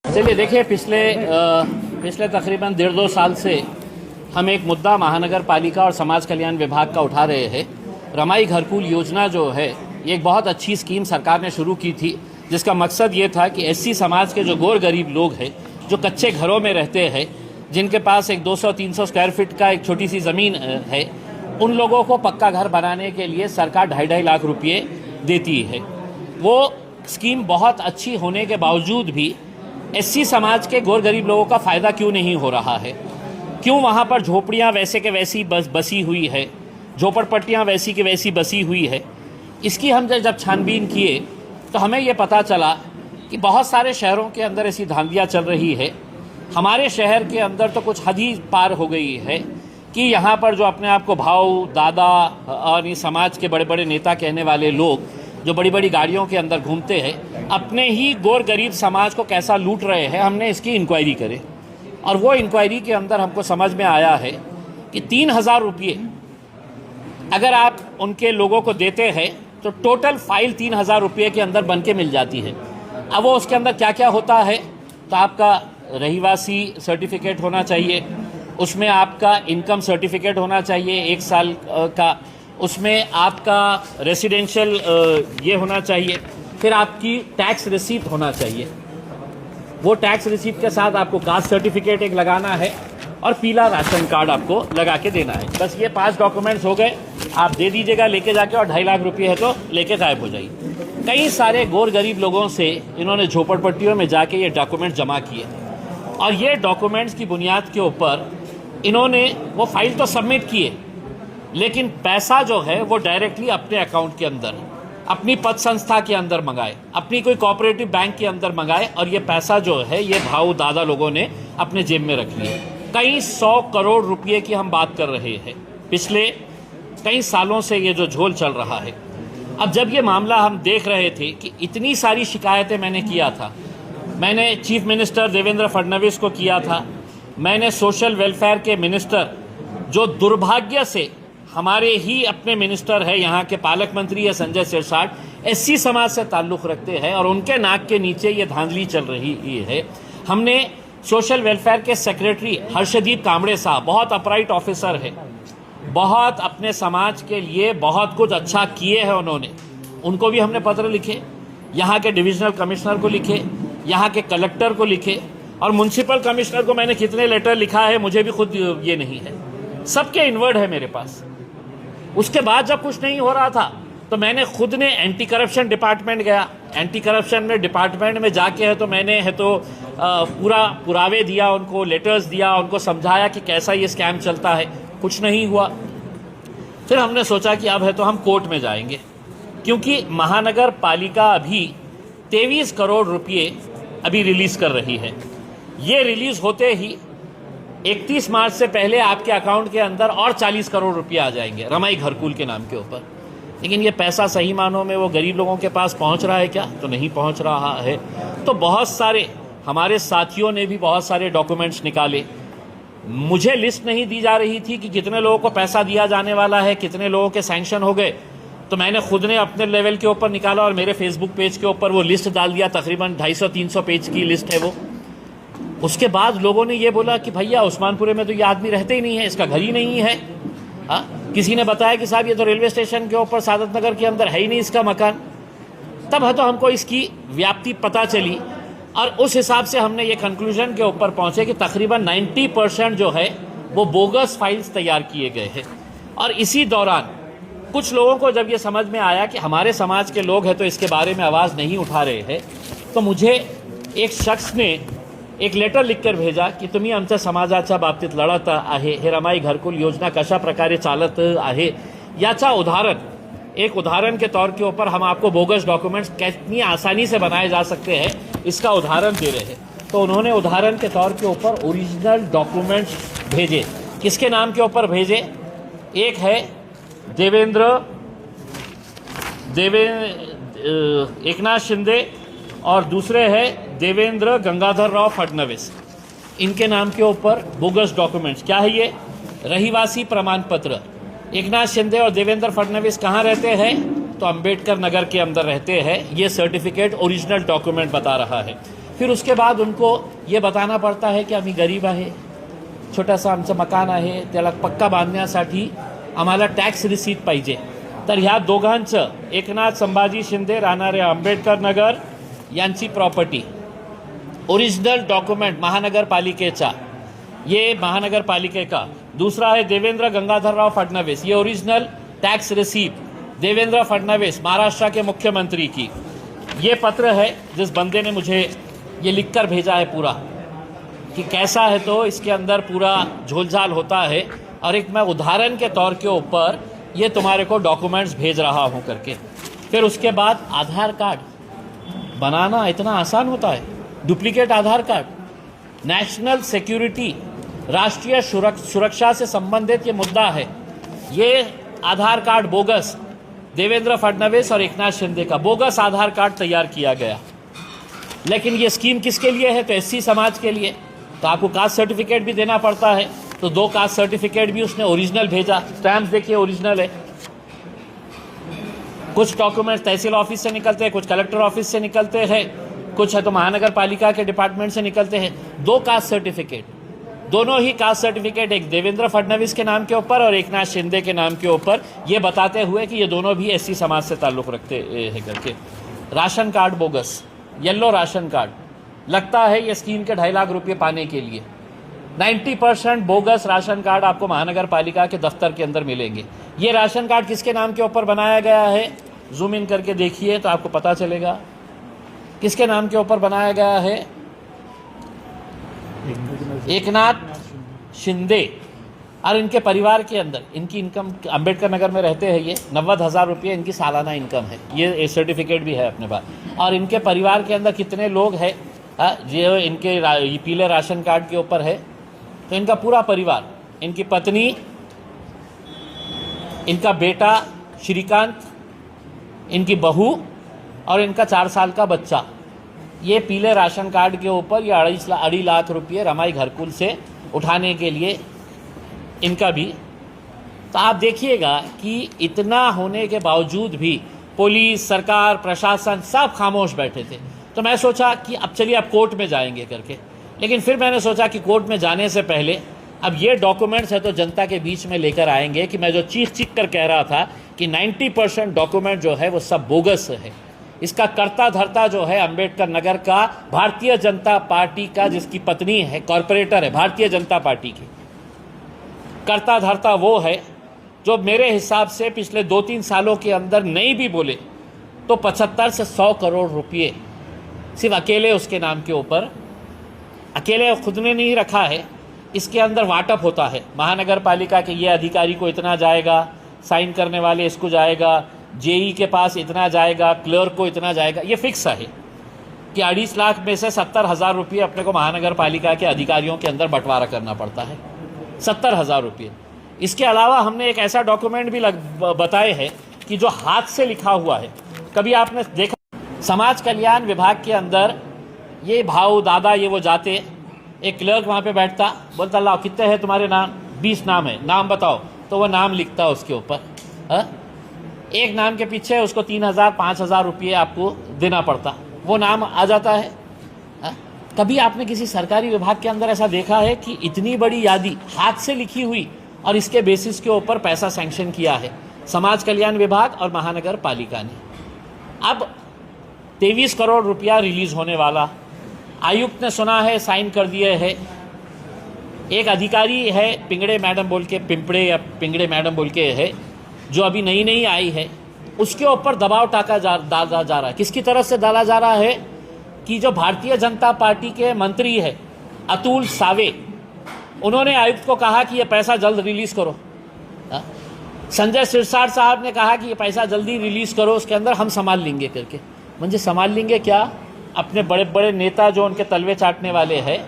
चलिए देखिए, पिछले तकरीबन 1.5-2 साल से हम एक मुद्दा महानगर पालिका और समाज कल्याण विभाग का उठा रहे हैं। रमाई घरकुल योजना जो है, ये एक बहुत अच्छी स्कीम सरकार ने शुरू की थी, जिसका मकसद ये था कि एससी समाज के जो गौर गरीब लोग हैं, जो कच्चे घरों में रहते हैं, जिनके पास एक 200-300 स्क्वायर फीट का एक छोटी सी ज़मीन है, उन लोगों को पक्का घर बनाने के लिए सरकार 2.5 लाख रुपये देती है। वो स्कीम बहुत अच्छी होने के बावजूद भी एससी समाज के गौर गरीब लोगों का फ़ायदा क्यों नहीं हो रहा है? क्यों वहाँ पर झोपड़ियाँ वैसे के वैसी बसी हुई है, झोपड़पट्टियाँ वैसी की वैसी बसी हुई है? इसकी हम जब छानबीन किए तो हमें ये पता चला कि बहुत सारे शहरों के अंदर ऐसी धांधलियाँ चल रही है। हमारे शहर के अंदर तो कुछ हद ही पार हो गई है कि यहाँ पर जो अपने आप को भाऊ, दादा और इस समाज के बड़े बड़े नेता कहने वाले लोग जो बड़ी बड़ी गाड़ियों के अंदर घूमते हैं, अपने ही गौर गरीब समाज को कैसा लूट रहे हैं, हमने इसकी इंक्वायरी करे। और वो इंक्वायरी के अंदर हमको समझ में आया है कि 3,000 रुपये अगर आप उनके लोगों को देते हैं तो टोटल फाइल 3,000 रुपये के अंदर बन के मिल जाती है। अब वो उसके अंदर क्या क्या होता है, तो आपका रहीवासी सर्टिफिकेट होना चाहिए, उसमें आपका इनकम सर्टिफिकेट होना चाहिए 1 साल का, उसमें आपका रेसिडेंशियल ये होना चाहिए, फिर आपकी टैक्स रिसीप्ट होना चाहिए। वो टैक्स रिसीप्ट के साथ आपको कास्ट सर्टिफिकेट एक लगाना है और पीला राशन कार्ड आपको लगा के देना है। बस ये 5 डॉक्यूमेंट्स हो गए, आप दे दीजिएगा लेके जाके, और 2.5 लाख रुपये है तो लेके गायब हो जाइए। कई सारे गौर गरीब लोगों से इन्होंने झोपड़पट्टियों में जाके ये डॉक्यूमेंट जमा किए और ये डॉक्यूमेंट्स की बुनियाद के ऊपर इन्होंने वो फाइल तो सबमिट किए, लेकिन पैसा जो है वो डायरेक्टली अपने अकाउंट के अंदर, अपनी पद संस्था के अंदर मंगाए, अपनी कोई कोऑपरेटिव बैंक के अंदर मंगाए, और ये पैसा जो है ये भाऊ दादा लोगों ने अपने जेब में रख लिए। कई 100 करोड़ रुपए की हम बात कर रहे हैं। पिछले कई सालों से ये जो झोल चल रहा है। अब जब ये मामला हम देख रहे थे कि इतनी सारी शिकायतें मैंने किया था, मैंने चीफ मिनिस्टर देवेंद्र फडणवीस को किया था, मैंने सोशल वेलफेयर के मिनिस्टर, जो दुर्भाग्य से हमारे ही अपने मिनिस्टर है, यहाँ के पालक मंत्री है संजय सिरसाट, एससी समाज से ताल्लुक़ रखते हैं, और उनके नाक के नीचे ये धांधली चल रही है। हमने सोशल वेलफेयर के सेक्रेटरी हर्षदीप कांबड़े साहब, बहुत अपराइट ऑफिसर है, बहुत अपने समाज के लिए बहुत कुछ अच्छा किए हैं उन्होंने, उनको भी हमने पत्र लिखे, यहाँ के डिविजनल कमिश्नर को लिखे, यहाँ के कलेक्टर को लिखे, और म्यूनसिपल कमिश्नर को मैंने कितने लेटर लिखा है मुझे भी खुद ये नहीं है, सबके इनवर्ड है मेरे पास। उसके बाद जब कुछ नहीं हो रहा था तो मैंने खुद ने एंटी करप्शन डिपार्टमेंट गया, एंटी करप्शन में डिपार्टमेंट में जाके है तो मैंने है तो पूरा पुरावे दिया उनको, लेटर्स दिया उनको, समझाया कि कैसा ये स्कैम चलता है, कुछ नहीं हुआ। फिर हमने सोचा कि अब है तो हम कोर्ट में जाएंगे, क्योंकि महानगर पालिका अभी 23 करोड़ रुपये अभी रिलीज़ कर रही है। ये रिलीज़ होते ही 31 मार्च से पहले आपके अकाउंट के अंदर और 40 करोड़ रुपये आ जाएंगे रमाई घरकुल के नाम के ऊपर। लेकिन ये पैसा सही मानों में वो गरीब लोगों के पास पहुंच रहा है क्या? तो नहीं पहुंच रहा है। तो बहुत सारे हमारे साथियों ने भी बहुत सारे डॉक्यूमेंट्स निकाले। मुझे लिस्ट नहीं दी जा रही थी कि कितने लोगों को पैसा दिया जाने वाला है, कितने लोगों के सैंक्शन हो गए, तो मैंने खुद ने अपने लेवल के ऊपर निकाला और मेरे फेसबुक पेज के ऊपर वो लिस्ट डाल दिया। तकरीबन 250-300 पेज की लिस्ट है वो। उसके बाद लोगों ने ये बोला कि भैया उस्मानपुरे में तो ये आदमी रहते ही नहीं है, इसका घर ही नहीं है। हाँ, किसी ने बताया कि साहब ये तो रेलवे स्टेशन के ऊपर सादत नगर के अंदर है ही नहीं इसका मकान। तब है तो हमको इसकी व्याप्ति पता चली और उस हिसाब से हमने ये कंक्लूजन के ऊपर पहुंचे कि तकरीबन 90% जो है वो बोगस फाइल्स तैयार किए गए हैं। और इसी दौरान कुछ लोगों को जब ये समझ में आया कि हमारे समाज के लोग हैं तो इसके बारे में आवाज़ नहीं उठा रहे हैं, तो मुझे एक शख्स ने एक लेटर लिखकर भेजा की तुम्ही आमच्या समाजाच्या बाबतीत लढत आहे, हे रमाई घरकुल योजना कशा प्रकारे चालत आहे याचा एक उदाहरण के तौर के ऊपर हम आपको बोगस डॉक्यूमेंट्स कितनी आसानी से बनाए जा सकते हैं इसका उदाहरण दे रहे हैं। तो उन्होंने उदाहरण के तौर के ऊपर ओरिजिनल डॉक्यूमेंट्स भेजे। किसके नाम के ऊपर भेजे? एक है एकनाथ शिंदे और दूसरे है देवेंद्र गंगाधर राव फडणवीस। इनके नाम के ऊपर बोगस डॉक्यूमेंट्स। क्या है ये? रहीवासी प्रमाण पत्र। एकनाथ शिंदे और देवेंद्र फडणवीस कहाँ रहते हैं? तो अंबेडकर नगर के अंदर रहते हैं। ये सर्टिफिकेट ओरिजिनल डॉक्यूमेंट बता रहा है। फिर उसके बाद उनको ये बताना पडता है की आम्ही गरीब आहे, छोटासा आमचं मकान आहे, त्याला पक्का बांधण्यासाठी आम्हाला टॅक्स रिसीट पाहिजे. तर ह्या दोघांचं, एकनाथ संभाजी शिंदे राहणारे आंबेडकर नगर यांची प्रॉपर्टी, ओरिजिनल डॉक्यूमेंट महानगरपालिकेचा, ये महानगरपालिके का. दूसरा है देवेंद्र गंगाधरराव फडणवीस, ये original tax receipt Devendra Fadnavis Maharashtra के मुख्यमंत्री की. ये पत्र है जिस बंदे ने मुझे ये लिखकर भेजा है पूरा कि कैसा है, तो इसके अंदर पूरा झोलझाल होता है और एक मैं उदाहरण के तौर के ऊपर ये तुम्हारे को डॉक्यूमेंट्स भेज रहा हूँ करके. फिर उसके बाद आधार कार्ड बनाना इतना आसान होता है, डुप्लीकेट आधार कार्ड, नेशनल सिक्योरिटी, राष्ट्रीय सुरक्षा से संबंधित ये मुद्दा है. ये आधार कार्ड बोगस, देवेंद्र फडणवीस और एकनाथ शिंदे का बोगस आधार कार्ड तैयार किया गया. लेकिन ये स्कीम किसके लिए है, तो एससी समाज के लिए. तो आपको कास्ट सर्टिफिकेट भी देना पड़ता है, तो 2 कास्ट सर्टिफिकेट भी उसने ओरिजिनल भेजा. स्टैम्प देखिए ओरिजिनल है. कुछ डॉक्यूमेंट तहसील ऑफिस से निकलते हैं, कुछ कलेक्टर ऑफिस से निकलते हैं, कुछ है तो महानगर पालिका के डिपार्टमेंट से निकलते हैं. 2 कास्ट सर्टिफिकेट, दोनों ही कास्ट सर्टिफिकेट एक देवेंद्र फडणवीस के नाम के ऊपर और एकनाथ शिंदे के नाम के ऊपर, ये बताते हुए कि ये दोनों भी एससी समाज से ताल्लुक़ रखते हैं करके. Ration card bogus, yellow ration card, लगता है ये स्कीम के 2.5 लाख रुपये पाने के लिए. 90% बोगस राशन कार्ड आपको महानगर पालिका के दफ्तर के अंदर मिलेंगे. ये राशन कार्ड किसके नाम के ऊपर बनाया गया है, जूम इन करके देखिए तो आपको पता चलेगा किसके नाम के ऊपर बनाया गया है. एकनाथ शिंदे और इनके परिवार के अंदर इनकी इनकम, अंबेडकर नगर में रहते हैं ये, 90,000 रुपये इनकी सालाना इनकम है. ये सर्टिफिकेट भी है अपने पास. और इनके परिवार के अंदर कितने लोग हैं, जो इनके पीले राशन कार्ड के ऊपर है, तो इनका पूरा परिवार, इनकी पत्नी, इनका बेटा श्रीकांत, इनकी बहू और इनका 4 साल का बच्चा, ये पीले राशन कार्ड के ऊपर ये 2.5 लाख रुपये रमाई घरकुल से उठाने के लिए इनका भी. तो आप देखिएगा कि इतना होने के बावजूद भी पुलिस, सरकार, प्रशासन सब खामोश बैठे थे. तो मैं सोचा कि अब चलिए अब कोर्ट में जाएंगे करके. लेकिन फिर मैंने सोचा कि कोर्ट में जाने से पहले अब ये डॉक्यूमेंट्स है तो जनता के बीच में लेकर आएंगे कि मैं जो चीख कर कह रहा था कि 90% डॉक्यूमेंट जो है वो सब बोगस है. इसका कर्ता धर्ता जो है अंबेडकर नगर का भारतीय जनता पार्टी का, जिसकी पत्नी है, कॉरपोरेटर है भारतीय जनता पार्टी की, कर्ता धर्ता वो है जो मेरे हिसाब से पिछले 2-3 सालों के अंदर नहीं भी बोले तो 75 से 100 करोड़ रुपये सिर्फ अकेले उसके नाम के ऊपर, अकेले खुद ने नहीं रखा है, इसके अंदर वाटअप होता है. महानगर पालिका के ये अधिकारी को इतना जाएगा, साइन करने वाले इसको जाएगा, जेई के पास इतना जाएगा, क्लर्क को इतना जाएगा. ये फिक्स है कि 2.5 लाख में से 70,000 रुपये अपने को महानगर पालिका के अधिकारियों के अंदर बंटवारा करना पड़ता है. 70,000 रुपये. इसके अलावा हमने एक ऐसा डॉक्यूमेंट भी बताए हैं कि जो हाथ से लिखा हुआ है. कभी आपने देखा समाज कल्याण विभाग के अंदर ये भाऊ दादा ये वो जाते, एक क्लर्क वहाँ पे बैठता, बोलता लाओ कितने हैं तुम्हारे नाम, 20 नाम है, नाम बताओ. तो वो नाम लिखता उसके ऊपर. एक नाम के पीछे उसको 3,000-5,000 रुपये आपको देना पड़ता, वो नाम आ जाता है. कभी आपने किसी सरकारी विभाग के अंदर ऐसा देखा है कि इतनी बड़ी यादी हाथ से लिखी हुई और इसके बेसिस के ऊपर पैसा सैंक्शन किया है समाज कल्याण विभाग और महानगर पालिका ने? अब 23 करोड़ रुपया रिलीज होने वाला, आयुक्त ने सुना है, साइन कर दिए है. एक अधिकारी है पिंगड़े मैडम बोल के, पिंपड़े या पिंगड़े मैडम बोल के है, जो अभी नई आई है, उसके ऊपर दबाव डाला जा रहा है. किसकी तरफ से डाला जा रहा है कि जो भारतीय जनता पार्टी के मंत्री है अतुल सावे, उन्होंने आयुक्त को कहा कि ये पैसा जल्द रिलीज करो. संजय सिरसाट साहब ने कहा कि ये पैसा जल्दी रिलीज करो, उसके अंदर हम संभाल लेंगे करके. म्हणजे संभाल लेंगे क्या? अपने बड़े बड़े नेता जो उनके तलवे चाटने वाले हैं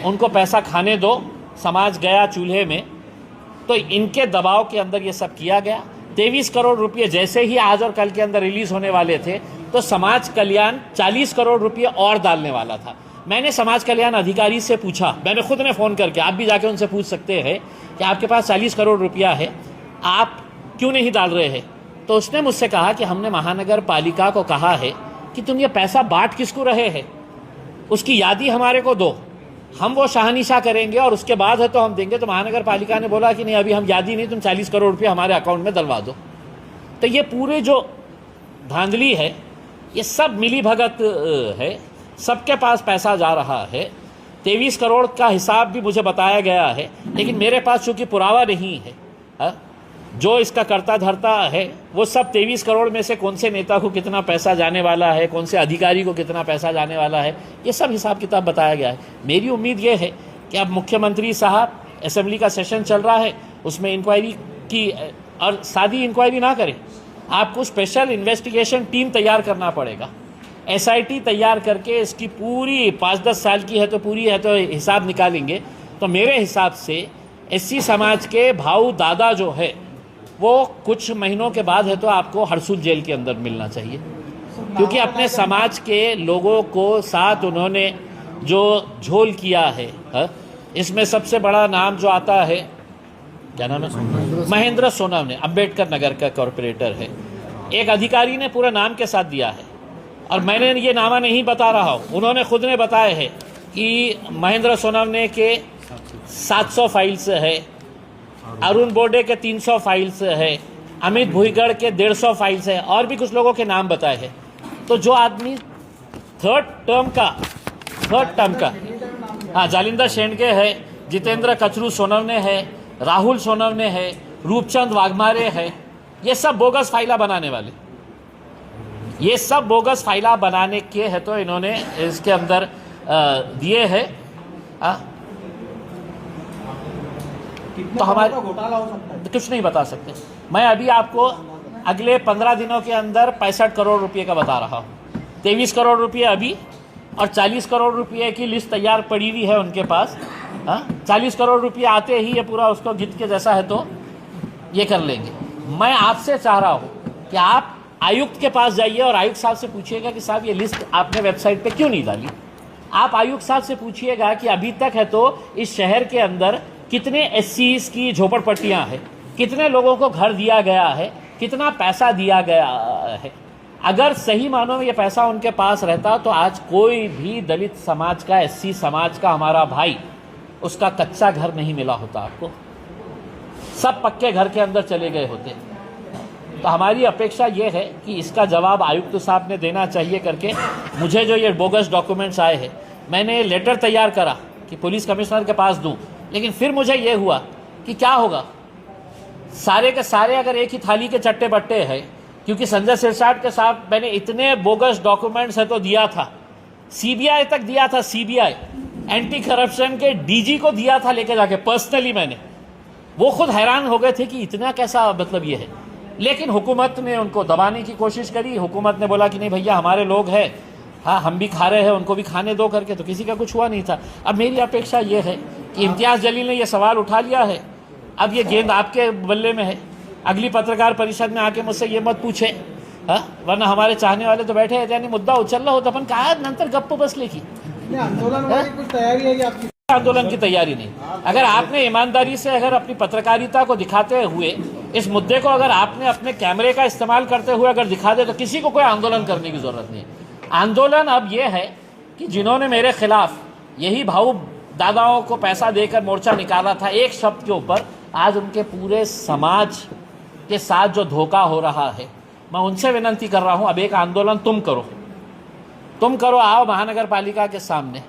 उनको पैसा खाने दो. समाज गया चूल्हे में. तो इनके दबाव के अंदर ये सब किया गया. 23 करोड़ रुपये जैसे ही आज और कल के अंदर रिलीज होने वाले थे तो समाज कल्याण 40 करोड़ रुपये और डालने वाला था. मैंने समाज कल्याण अधिकारी से पूछा, मैंने खुद ने फ़ोन करके, आप भी जाके उनसे पूछ सकते हैं कि आपके पास 40 करोड़ रुपया है, आप क्यों नहीं डाल रहे हैं? तो उसने मुझसे कहा कि हमने महानगर पालिका को कहा है कि तुम ये पैसा बांट किसको रहे हैं, उसकी यादी हमारे को दो, हम वो शाहनिशा करेंगे और उसके बाद है तो हम देंगे। तो महानगर पालिका ने बोला कि नहीं अभी हम यादी नहीं, तुम 40 करोड़ रुपये हमारे अकाउंट में डलवा दो। तो ये पूरे जो धांधली है ये सब मिली भगत है, सबके पास पैसा जा रहा है। 23 करोड़ का हिसाब भी मुझे बताया गया है, लेकिन मेरे पास चूँकि पुरावा नहीं है, जो इसका करता धरता है वो सब 23 करोड़ में से कौन से नेता को कितना पैसा जाने वाला है, कौन से अधिकारी को कितना पैसा जाने वाला है, ये सब हिसाब किताब बताया गया है। मेरी उम्मीद ये है कि अब मुख्यमंत्री साहब, असेंबली का सेशन चल रहा है, उसमें इंक्वायरी की, और सादी इंक्वायरी ना करें, आपको स्पेशल इन्वेस्टिगेशन टीम तैयार करना पड़ेगा। SIT तैयार करके इसकी पूरी 5-10 साल की है तो पूरी है तो हिसाब निकालेंगे। तो मेरे हिसाब से SC समाज के भाऊ दादा जो है वो कुछ महीनों के बाद है तो आपको हरसूद जेल के अंदर मिलना चाहिए, क्योंकि अपने समाज के लोगों को साथ उन्होंने जो झोल किया है। इसमें सबसे बड़ा नाम जो आता है, क्या नाम है, महेंद्र सोनवने, अम्बेडकर नगर का कॉरपोरेटर है। एक अधिकारी ने पूरा नाम के साथ दिया है और मैंने ये नामा नहीं बता रहा हूँ, उन्होंने खुद ने बताया है कि महेंद्र सोनवने के 700 फाइल्स है, अरुण बोडे के 300 फाइल्स है, अमित भुईगढ़ के 150 फाइल्स है, और भी कुछ लोगों के नाम बताए हैं। तो जो आदमी थर्ड टर्म का हाँ, जालिंदर शेंडगे है, जितेंद्र कचरू सोनवने है, राहुल सोनवने है, रूपचंद वाघमारे है, ये सब बोगस फाइला बनाने वाले, ये सब बोगस फाइला बनाने के है तो इन्होंने इसके अंदर दिए हैं। तो हमारे घोटाला हो सकता है, कुछ नहीं बता सकते। मैं अभी आपको अगले 15 दिनों के अंदर 65 करोड़ रुपए का बता रहा हूँ। 23 करोड़ रुपए अभी और 40 करोड़ रुपए की लिस्ट तैयार पड़ी हुई है उनके पास। 40 करोड़ रुपए आते ही ये पूरा उसको गिद्ध के जैसा है तो ये कर लेंगे। मैं आपसे चाह रहा हूँ कि आप आयुक्त के पास जाइए और आयुक्त साहब से पूछिएगा कि साहब ये लिस्ट आपने वेबसाइट पे क्यों नहीं डाली। आप आयुक्त साहब से पूछिएगा कि अभी तक है तो इस शहर के अंदर कितने SCs की झोपड़पट्टियाँ हैं, कितने लोगों को घर दिया गया है, कितना पैसा दिया गया है। अगर सही मानों में ये पैसा उनके पास रहता तो आज कोई भी दलित समाज का, SC समाज का हमारा भाई, उसका कच्चा घर नहीं मिला होता आपको, सब पक्के घर के अंदर चले गए होते। तो हमारी अपेक्षा ये है कि इसका जवाब आयुक्त साहब ने देना चाहिए करके। मुझे जो ये बोगस डॉक्यूमेंट्स आए हैं, मैंने लेटर तैयार करा कि पुलिस कमिश्नर के पास दूं, लेकिन फिर मुझे ये हुआ कि क्या होगा, सारे के सारे अगर एक ही थाली के चट्टे बट्टे हैं, क्योंकि संजय सिरसाट के साथ मैंने इतने बोगस डॉक्यूमेंट्स है तो दिया था, CBI तक दिया था, CBI एंटी करप्शन के DG को दिया था लेके जाके पर्सनली मैंने। वो खुद हैरान हो गए थे कि इतना कैसा मतलब ये है, लेकिन हुकूमत ने उनको दबाने की कोशिश करी। हुकूमत ने बोला कि नहीं भैया हमारे लोग हैं, हाँ हम भी खा रहे हैं, उनको भी खाने दो करके, तो किसी का कुछ हुआ नहीं था। अब मेरी अपेक्षा ये है कि इम्तियाज़ जलील ने यह सवाल उठा लिया है, अब ये गेंद आपके बल्ले में है। अगली पत्रकार परिषद में आके मुझसे ये मत पूछे, वरना हमारे चाहने वाले तो बैठे हैं, यानी मुद्दा उछलला होता पण काय नंतर गप्प बसले की आंदोलन की कुछ तैयारी है आपकी? आंदोलन की तैयारी नहीं। अगर आपने ईमानदारी से अगर अपनी पत्रकारिता को दिखाते हुए इस मुद्दे को अगर आपने अपने कैमरे का इस्तेमाल करते हुए अगर दिखा दे तो किसी को कोई आंदोलन करने की जरूरत नहीं। आंदोलन अब यह है कि जिन्होंने मेरे खिलाफ यही भाऊ दादाओं को पैसा देकर मोर्चा निकाला था एक शब्द के ऊपर, आज उनके पूरे समाज के साथ जो धोखा हो रहा है, मैं उनसे विनती कर रहा हूं, अब एक आंदोलन तुम करो, आओ महानगर पालिका के सामने।